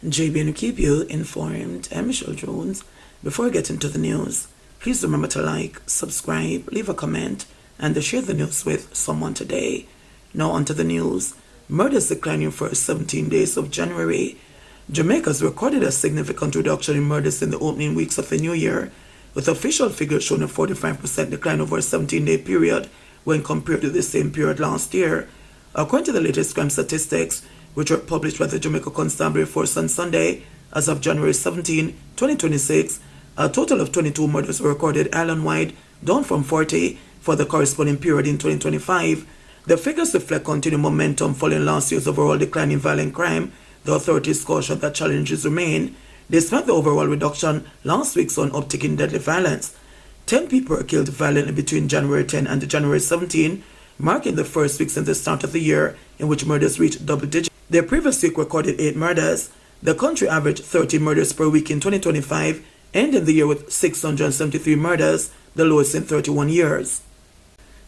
JBNN keep you informed. I'm Michelle Jones. Before I get into the news, please remember to like, subscribe, leave a comment, and to share the news with someone today. Now onto the news. Murders declining for 17 days of January. Jamaica has recorded a significant reduction in murders in the opening weeks of the new year, with official figures showing a 45% decline over a 17-day period when compared to the same period last year. According to the latest crime statistics, which were published by the Jamaica Constabulary Force on Sunday, as of January 17, 2026, a total of 22 murders were recorded island-wide, down from 40 for the corresponding period in 2025. The figures reflect continued momentum following last year's overall decline in violent crime. The authorities caution that challenges remain. Despite the overall reduction, last week saw an uptick in deadly violence. 10 people were killed violently between January 10 and January 17, marking the first week since the start of the year in which murders reached double digits. The previous week recorded 8 murders. The country averaged 30 murders per week in 2025, ending the year with 673 murders, the lowest in 31 years.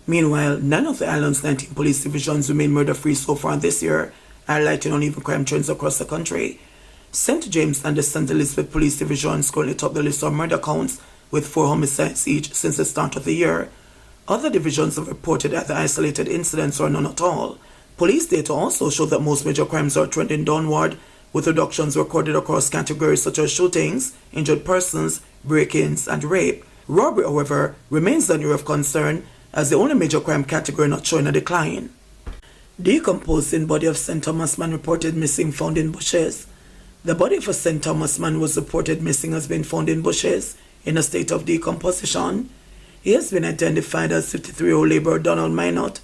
Meanwhile, none of the island's 19 police divisions remain murder-free so far this year, highlighting uneven crime trends across the country. St. James and the St. Elizabeth police divisions currently top the list of murder counts, with 4 homicides each since the start of the year. Other divisions have reported either isolated incidents or none at all. Police data also show that most major crimes are trending downward, with reductions recorded across categories such as shootings, injured persons, break-ins, and rape. Robbery, however, remains an area of concern, as the only major crime category not showing a decline. Decomposing body of St. Thomas man reported missing, found in bushes. The body of a St. Thomas man was reported missing has been found in bushes in a state of decomposition. He has been identified as 53-year-old laborer Donald Minot.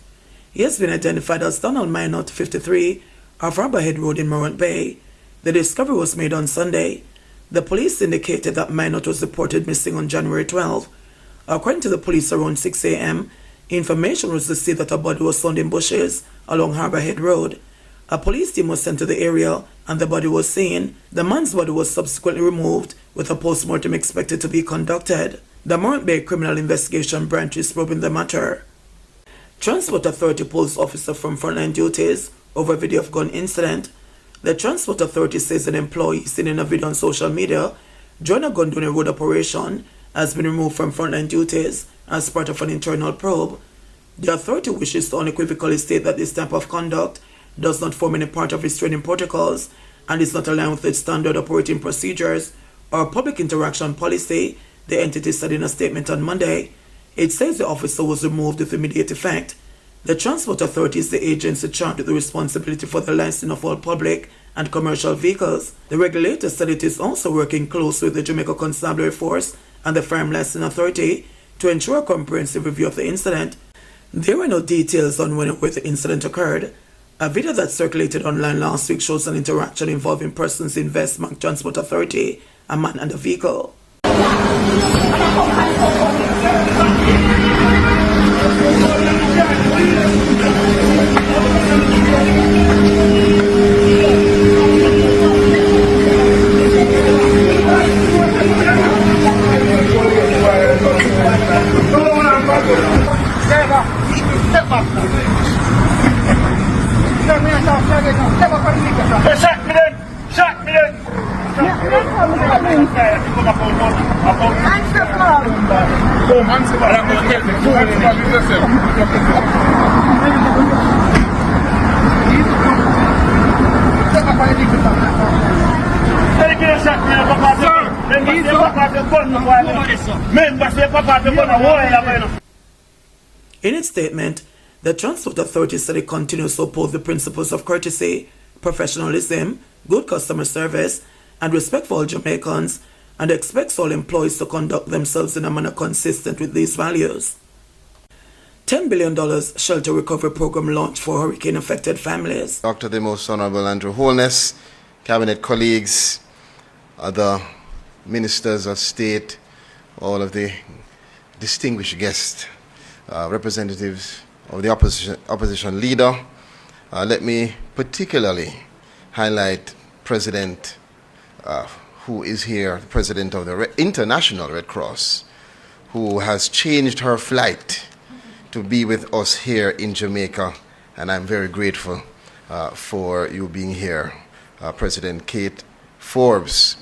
He has been identified as Donald Minot, 53, of Harborhead Road in Morant Bay. The discovery was made on Sunday. The police indicated that Minot was reported missing on January 12. According to the police, around 6 a.m., information was received that a body was found in bushes along Harborhead Road. A police team was sent to the area and the body was seen. The man's body was subsequently removed, with a post-mortem expected to be conducted. The Morant Bay Criminal Investigation Branch is probing the matter. Transport Authority pulls officer from frontline duties over video of gun incident. The Transport Authority says an employee seen in a video on social media during a gun during a road operation has been removed from frontline duties as part of an internal probe. The authority wishes to unequivocally state that this type of conduct does not form any part of its training protocols and is not aligned with its standard operating procedures or public interaction policy, the entity said in a statement on Monday. It says the officer was removed with immediate effect. The Transport Authority is the agency charged with the responsibility for the licensing of all public and commercial vehicles. The regulator said it is also working closely with the Jamaica Constabulary Force and the Firearm Licensing Authority to ensure a comprehensive review of the incident. There were no details on when or where the incident occurred. A video that circulated online last week shows an interaction involving persons in Westmark Transport Authority, a man and a vehicle. In its statement, the Transport Authority said it continues to uphold the principles of courtesy, professionalism, good customer service, and respect for all Jamaicans, and expects all employees to conduct themselves in a manner consistent with these values. $10 billion shelter recovery program launched for hurricane-affected families. Dr. the Most Honorable Andrew Holness, cabinet colleagues, other ministers of state, all of the distinguished guests, representatives of the opposition leader. Let me particularly highlight President who is here, the President of the International Red Cross, who has changed her flight to be with us here in Jamaica, and I'm very grateful for you being here. President Kate Forbes.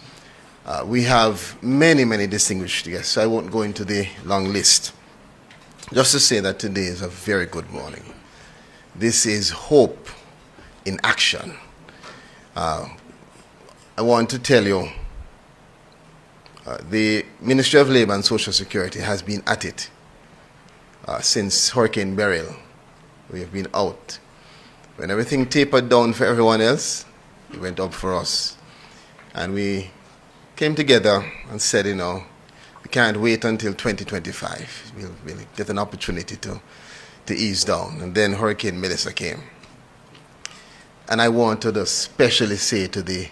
We have many, many distinguished guests, so I won't go into the long list. Just to say that today is a very good morning. This is hope in action. I want to tell you, the Ministry of Labor and Social Security has been at it since Hurricane Beryl. We have been out. When everything tapered down for everyone else, it went up for us. And we came together and said, you know, we can't wait until 2025. We'll get an opportunity to ease down. And then Hurricane Melissa came. And I want to especially say to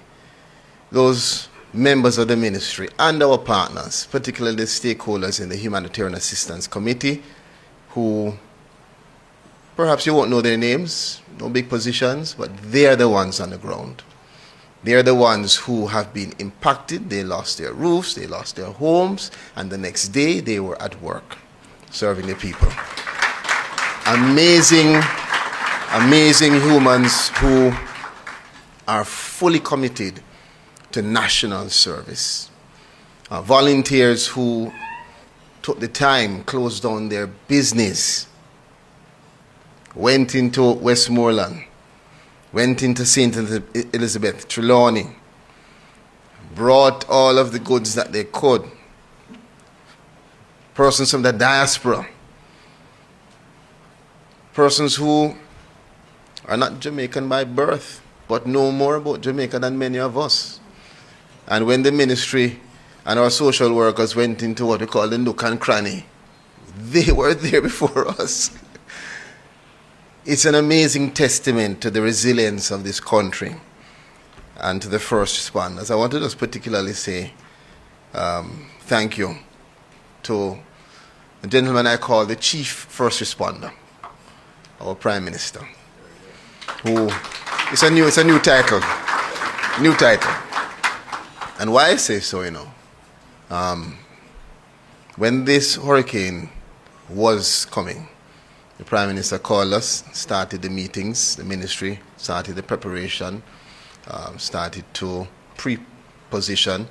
those members of the ministry and our partners, particularly the stakeholders in the Humanitarian Assistance Committee, who perhaps you won't know their names, no big positions, but they're the ones on the ground. They're the ones who have been impacted. They lost their roofs, they lost their homes, and the next day they were at work serving the people. Amazing, amazing humans who are fully committed to national service. Volunteers who took the time, closed down their business, went into Westmoreland, went into St. Elizabeth, Trelawney, brought all of the goods that they could. Persons from the diaspora, persons who are not Jamaican by birth, but know more about Jamaica than many of us. And when the ministry and our social workers went into what we call the nook and cranny, they were there before us. It's an amazing testament to the resilience of this country and to the first responders. I want to just particularly say thank you to the gentleman I call the Chief First Responder, our Prime Minister, who it's a new title. And why I say so, you know, when this hurricane was coming, the Prime Minister called us, started the meetings, the ministry started the preparation, started to pre-position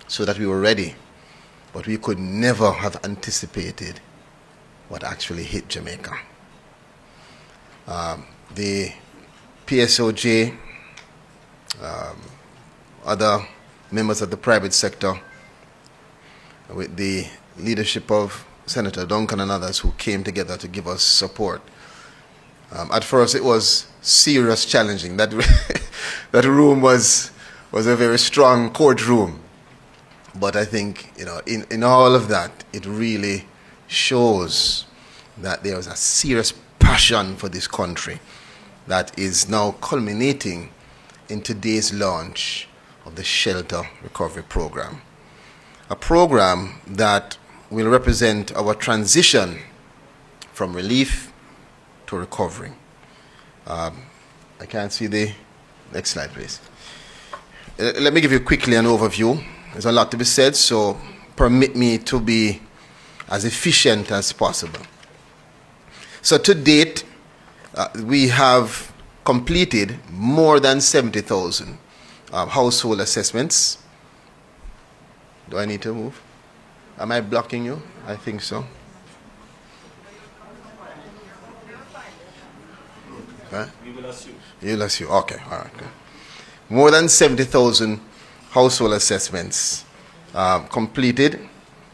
so that we were ready. But we could never have anticipated what actually hit Jamaica. The PSOJ, other members of the private sector, with the leadership of Senator Duncan and others who came together to give us support. At first it was serious challenging. That room was a very strong courtroom. But I think, you know, in all of that, it really shows that there was a serious passion for this country that is now culminating in today's launch of the Shelter Recovery Program. A program that will represent our transition from relief to recovery. I can't see the next slide, please. Let me give you quickly an overview. There's a lot to be said, so permit me to be as efficient as possible. So to date, we have completed more than 70,000 household assessments. Do I need to move? Am I blocking you? I think so. Huh? We will assume. You'll assume. Okay, all right. Good. More than 70,000 household assessments completed,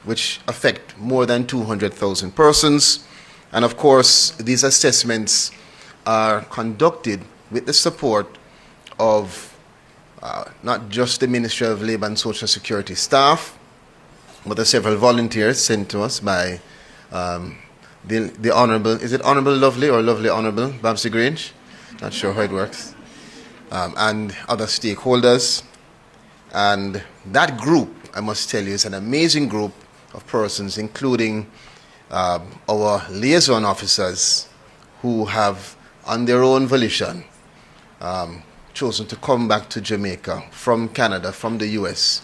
which affect more than 200,000 persons. And of course, these assessments are conducted with the support of not just the Ministry of Labor and Social Security staff, but the several volunteers sent to us by the Honourable, is it Honourable Lovely or Lovely Honourable Babsy Grange? Not sure how it works. And other stakeholders. And that group, I must tell you, is an amazing group of persons, including our liaison officers who have, on their own volition, chosen to come back to Jamaica from Canada, from the US,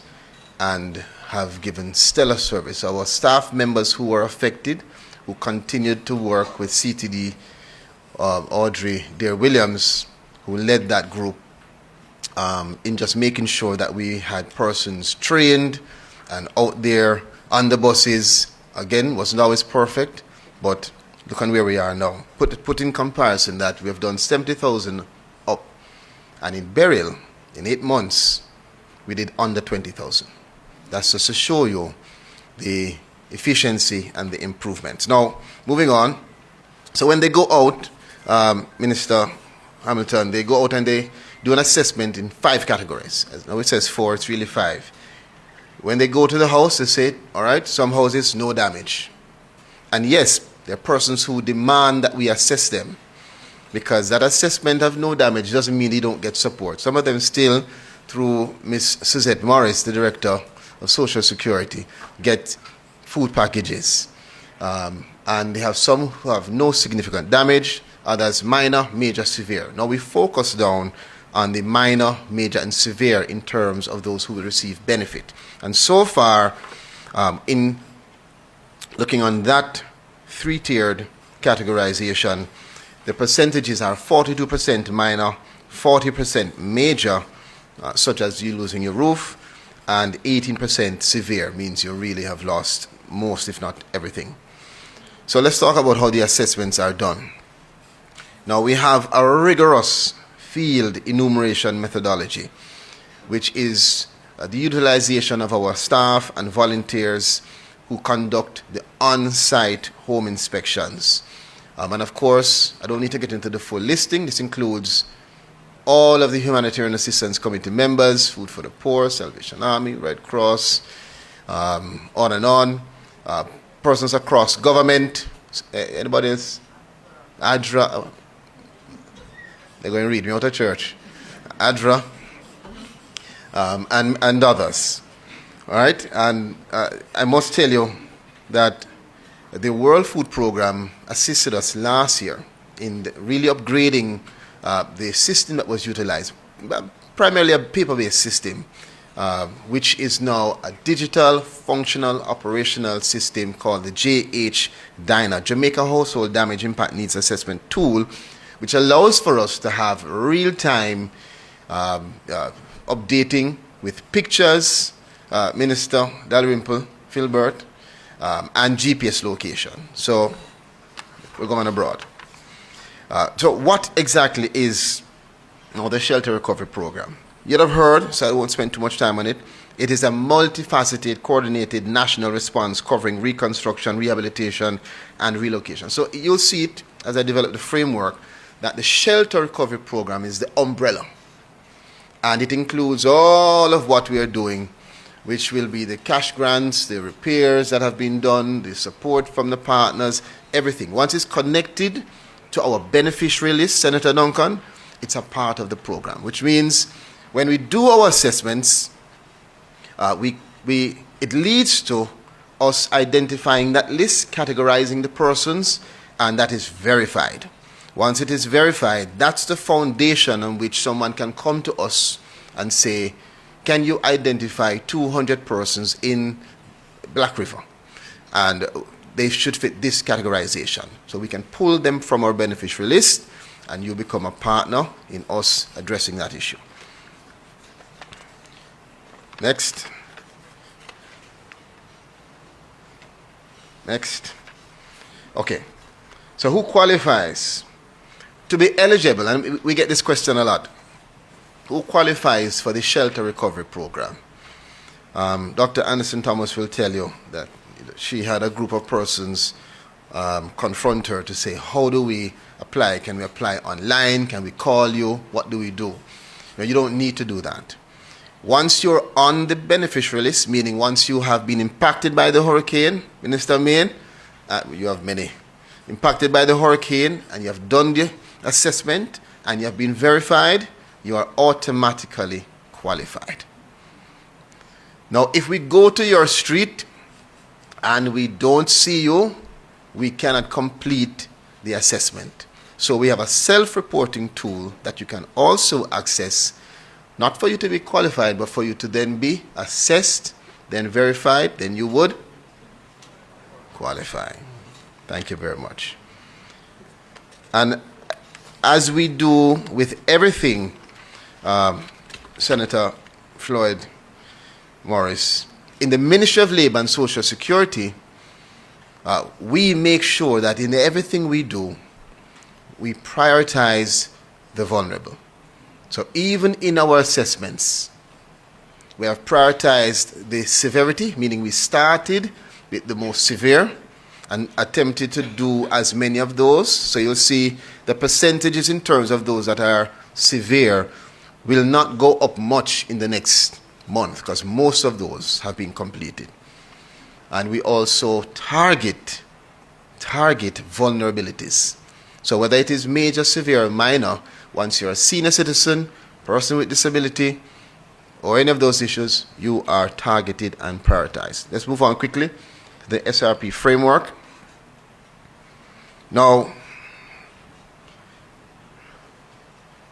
and have given stellar service. Our staff members who were affected, who continued to work with CTD, Audrey Dear Williams, who led that group, in just making sure that we had persons trained and out there on the buses. Again, wasn't always perfect, but look on where we are now. Put in comparison that we have done 70,000 up, and in burial, in 8 months, we did under 20,000. That's just to show you the efficiency and the improvements. Now, moving on. So when they go out, Minister Hamilton, they go out and they do an assessment in 5 categories. Now it says 4, it's really 5. When they go to the house, they say, all right, some houses, no damage. And yes, there are persons who demand that we assess them, because that assessment of no damage doesn't mean they don't get support. Some of them still, through Ms. Suzette Morris, the Director of Social Security, get food packages. And they have some who have no significant damage, others minor, major, severe. Now we focus down on the minor, major, and severe in terms of those who will receive benefit. And so far, in looking on that 3-tiered categorization, the percentages are 42% minor, 40% major, such as you losing your roof, and 18% severe, means you really have lost most, if not everything. So let's talk about how the assessments are done. Now we have a rigorous field enumeration methodology, which is the utilization of our staff and volunteers who conduct the on-site home inspections. And of course, I don't need to get into the full listing. This includes all of the Humanitarian Assistance Committee members, Food for the Poor, Salvation Army, Red Cross, on and on. Persons across government. Anybody else? ADRA. They're going to read me out of church. ADRA. And others. All right? And I must tell you that the World Food Program assisted us last year in really upgrading the system that was utilized, primarily a paper-based system, which is now a digital, functional, operational system called the JHDINA, Jamaica Household Damage Impact Needs Assessment Tool, which allows for us to have real-time updating with pictures, Minister Dalrymple, Philbert, and GPS location. So we're going abroad. So what exactly is the Shelter Recovery Program? You'd have heard, so I won't spend too much time on it. It is a multifaceted, coordinated national response covering reconstruction, rehabilitation, and relocation. So you'll see it as I develop the framework that the Shelter Recovery Program is the umbrella. And it includes all of what we are doing, which will be the cash grants, the repairs that have been done, the support from the partners, everything. Once it's connected to our beneficiary list, Senator Duncan, it's a part of the program, which means when we do our assessments, it leads to us identifying that list, categorizing the persons, and that is verified. Once it is verified, that's the foundation on which someone can come to us and say, can you identify 200 persons in Black River? And they should fit this categorization. So we can pull them from our beneficiary list, and you become a partner in us addressing that issue. Next. Next. Okay. So who qualifies to be eligible? And we get this question a lot. Who qualifies for the Shelter Recovery Program? Dr. Anderson Thomas will tell you that she had a group of persons confront her to say, how do we apply? Can we apply online? Can we call you? What do we do? You don't need to do that. Once you're on the beneficiary list, meaning once you have been impacted by the hurricane, Minister Main, you have many, impacted by the hurricane, and you have done the assessment, and you have been verified, you are automatically qualified. Now, if we go to your street and we don't see you, we cannot complete the assessment. So we have a self-reporting tool that you can also access, not for you to be qualified, but for you to then be assessed, then verified, then you would qualify. Thank you very much. And as we do with everything Senator Floyd Morris, in the Ministry of Labor and Social Security, we make sure that in everything we do, we prioritize the vulnerable. So even in our assessments, we have prioritized the severity, meaning we started with the most severe and attempted to do as many of those. So you'll see the percentages in terms of those that are severe will not go up much in the next month because most of those have been completed. And we also target vulnerabilities. So whether it is major, severe, or minor, once you're a senior citizen, person with disability, or any of those issues, you are targeted and prioritized. Let's move on quickly to the SRP framework. Now,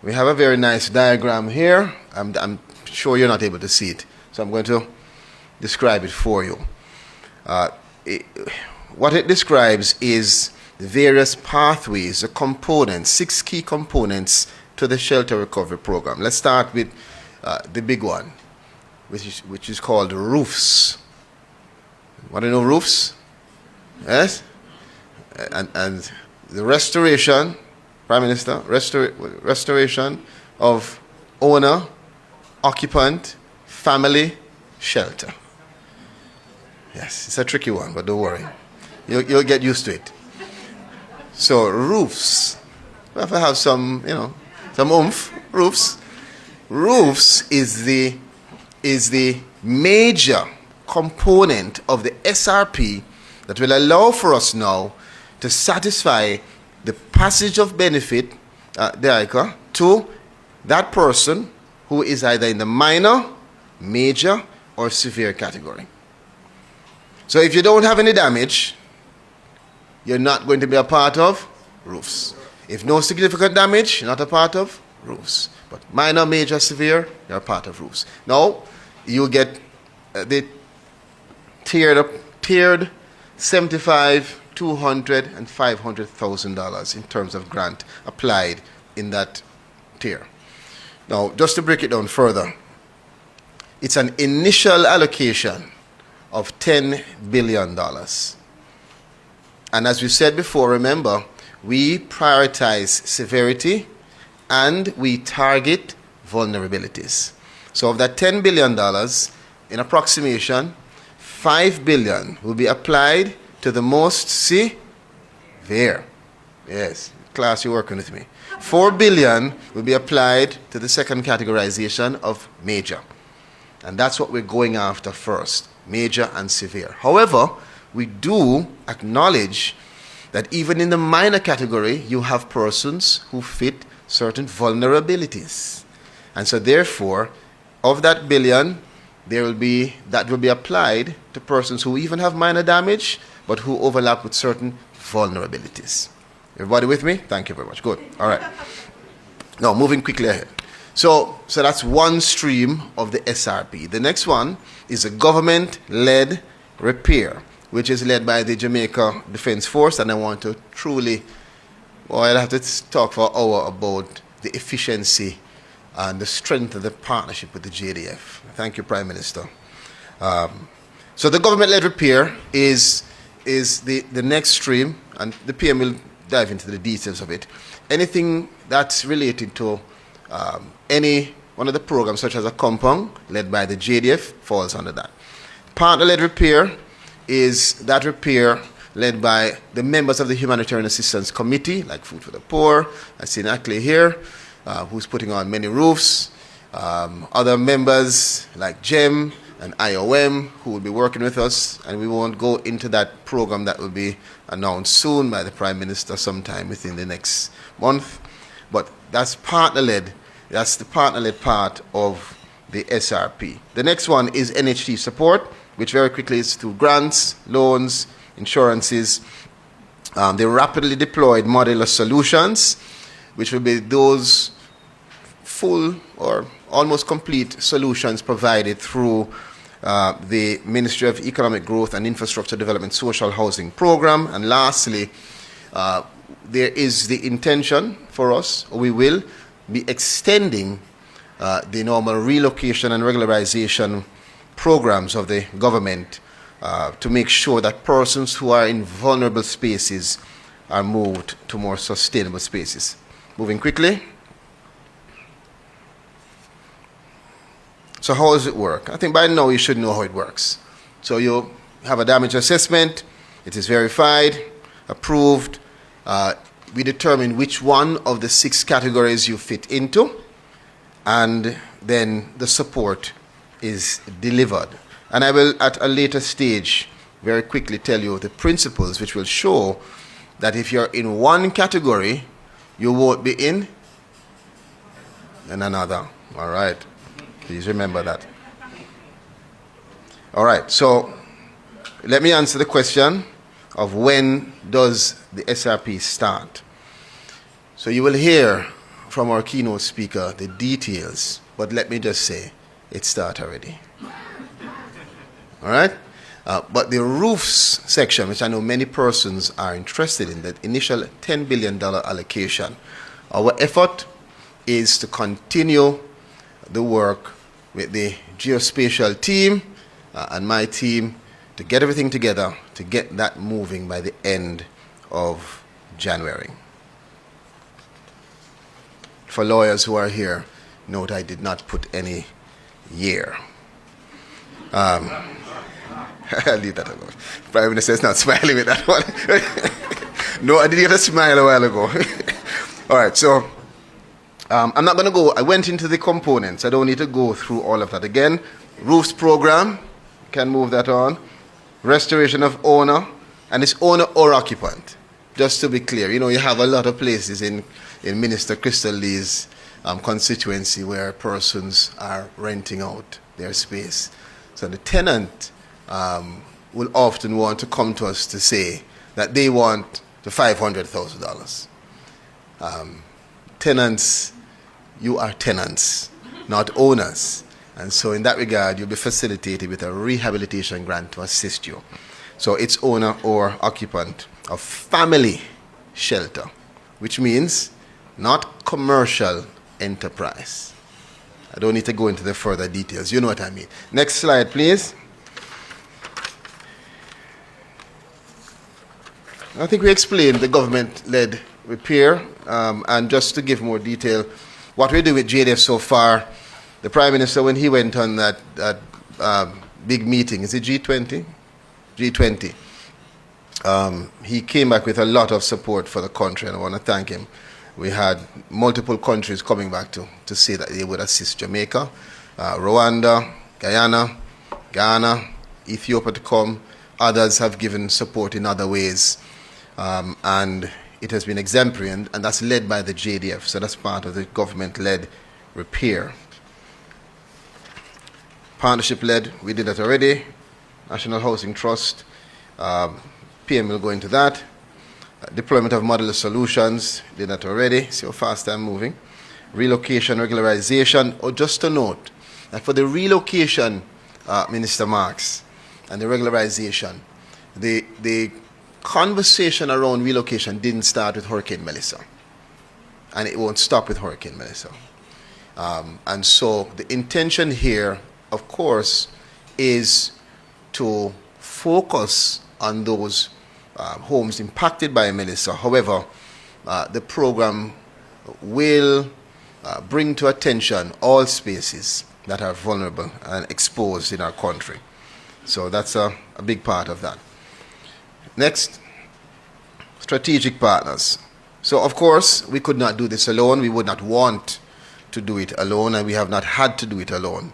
we have a very nice diagram here. I'm sure you're not able to see it, so I'm going to describe it for you. What it describes is the various pathways, the components, 6 key components to the shelter recovery program. Let's start with the big one, which is called roofs. Want to know roofs? Yes? And the restoration, Prime Minister, restoration of owner, occupant, family, shelter. Yes, it's a tricky one, but don't worry. You'll get used to it. So roofs, we have to have some, some oomph. Roofs. Roofs is the major component of the SRP that will allow for us now to satisfy the passage of benefit to that person who is either in the minor, major, or severe category. So if you don't have any damage, you're not going to be a part of roofs. If no significant damage, you're not a part of roofs. But minor, major, severe, you're a part of roofs. Now, you get the tiered 75, 200, and $500,000 in terms of grant applied in that tier. Now, just to break it down further, it's an initial allocation of $10 billion. And as we said before, remember, we prioritize severity and we target vulnerabilities. So of that $10 billion, in approximation, $5 billion will be applied to the most severe. Yes, class, you're working with me. $4 billion will be applied to the second categorization of major. And that's what we're going after first, major and severe. However, we do acknowledge that even in the minor category, you have persons who fit certain vulnerabilities. And so therefore, of that billion, that will be applied to persons who even have minor damage, but who overlap with certain vulnerabilities. Everybody with me? Thank you very much. Good. All right. Now, moving quickly ahead. So that's one stream of the SRP. The next one is a government-led repair, which is led by the Jamaica Defense Force, and I want to I'll have to talk for an hour about the efficiency and the strength of the partnership with the JDF. Thank you, Prime Minister. So the government-led repair is the next stream, and the PM will dive into the details of it. Anything that's related to any one of the programs, such as a compound led by the JDF, falls under that. Partner-led repair is that repair led by the members of the Humanitarian Assistance Committee, like Food for the Poor. I see Nackley here, who's putting on many roofs. Other members like GEM and IOM, who will be working with us, and we won't go into that program that will be announced soon by the Prime Minister sometime within the next month. But that's partner-led. That's the partner-led part of the SRP. The next one is NHT support, which very quickly is through grants, loans, insurances. The rapidly deployed modular solutions, which will be those full or almost complete solutions provided through the Ministry of Economic Growth and Infrastructure Development Social Housing Program. And lastly, there is the intention for us, or we will be extending the normal relocation and regularization programs of the government to make sure that persons who are in vulnerable spaces are moved to more sustainable spaces. Moving quickly. So how does it work? I think by now you should know how it works. So you have a damage assessment, it is verified, approved. We determine which one of the 6 categories you fit into, and then the support is delivered. And I will, at a later stage, very quickly tell you the principles which will show that if you're in one category, you won't be in another. All right. Please remember that. All right. So let me answer the question of when does the SRP start. So you will hear from our keynote speaker the details, but let me just say it started already. All right? But the roofs section, which I know many persons are interested in, that initial $10 billion allocation, our effort is to continue the work with the geospatial team and my team to get everything together to get that moving by the end of January. For lawyers who are here, note I did not put any year. I'll leave that alone. Prime Minister is not smiling with that one. No, I did get a smile a while ago. All right, so I'm not going to go. I went into the components. I don't need to go through all of that again. Roofs program, can move that on. Restoration of owner, and it's owner or occupant. Just to be clear, you know, you have a lot of places in Minister Crystal Lee's constituency where persons are renting out their space. So the tenant will often want to come to us to say that they want the $500,000. Tenants, you are tenants, not owners. And so in that regard, you'll be facilitated with a rehabilitation grant to assist you. So it's owner or occupant of family shelter, which means not commercial enterprise. I don't need to go into the further details. You know what I mean. Next slide, please. I think we explained the government-led repair, and just to give more detail, what we do with JDF so far, the Prime Minister, when he went on that big meeting, is it G20? G20. He came back with a lot of support for the country, and I want to thank him. We had multiple countries coming back to say that they would assist Jamaica, Rwanda, Guyana, Ghana, Ethiopia to come. Others have given support in other ways, and it has been exemplary, and that's led by the JDF, so that's part of the government-led repair. Partnership-led, we did that already. National Housing Trust, PM will go into that. Deployment of modular solutions, did that already. See how fast I'm moving. Relocation, regularization. Or just to note that for the relocation, Minister Marks, and the regularization, the conversation around relocation didn't start with Hurricane Melissa, and it won't stop with Hurricane Melissa. And so the intention here, of course, is to focus on those homes impacted by Melissa. However, the program will bring to attention all spaces that are vulnerable and exposed in our country. So that's a big part of that. Next, strategic partners. So of course, we could not do this alone. We would not want to do it alone, and we have not had to do it alone.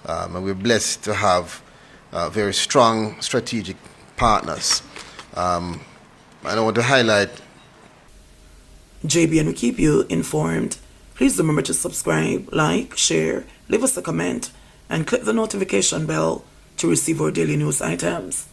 And we're blessed to have very strong strategic partners. And I want to highlight JBN will keep you informed. Please remember to subscribe, like, share, leave us a comment, and click the notification bell to receive our daily news items.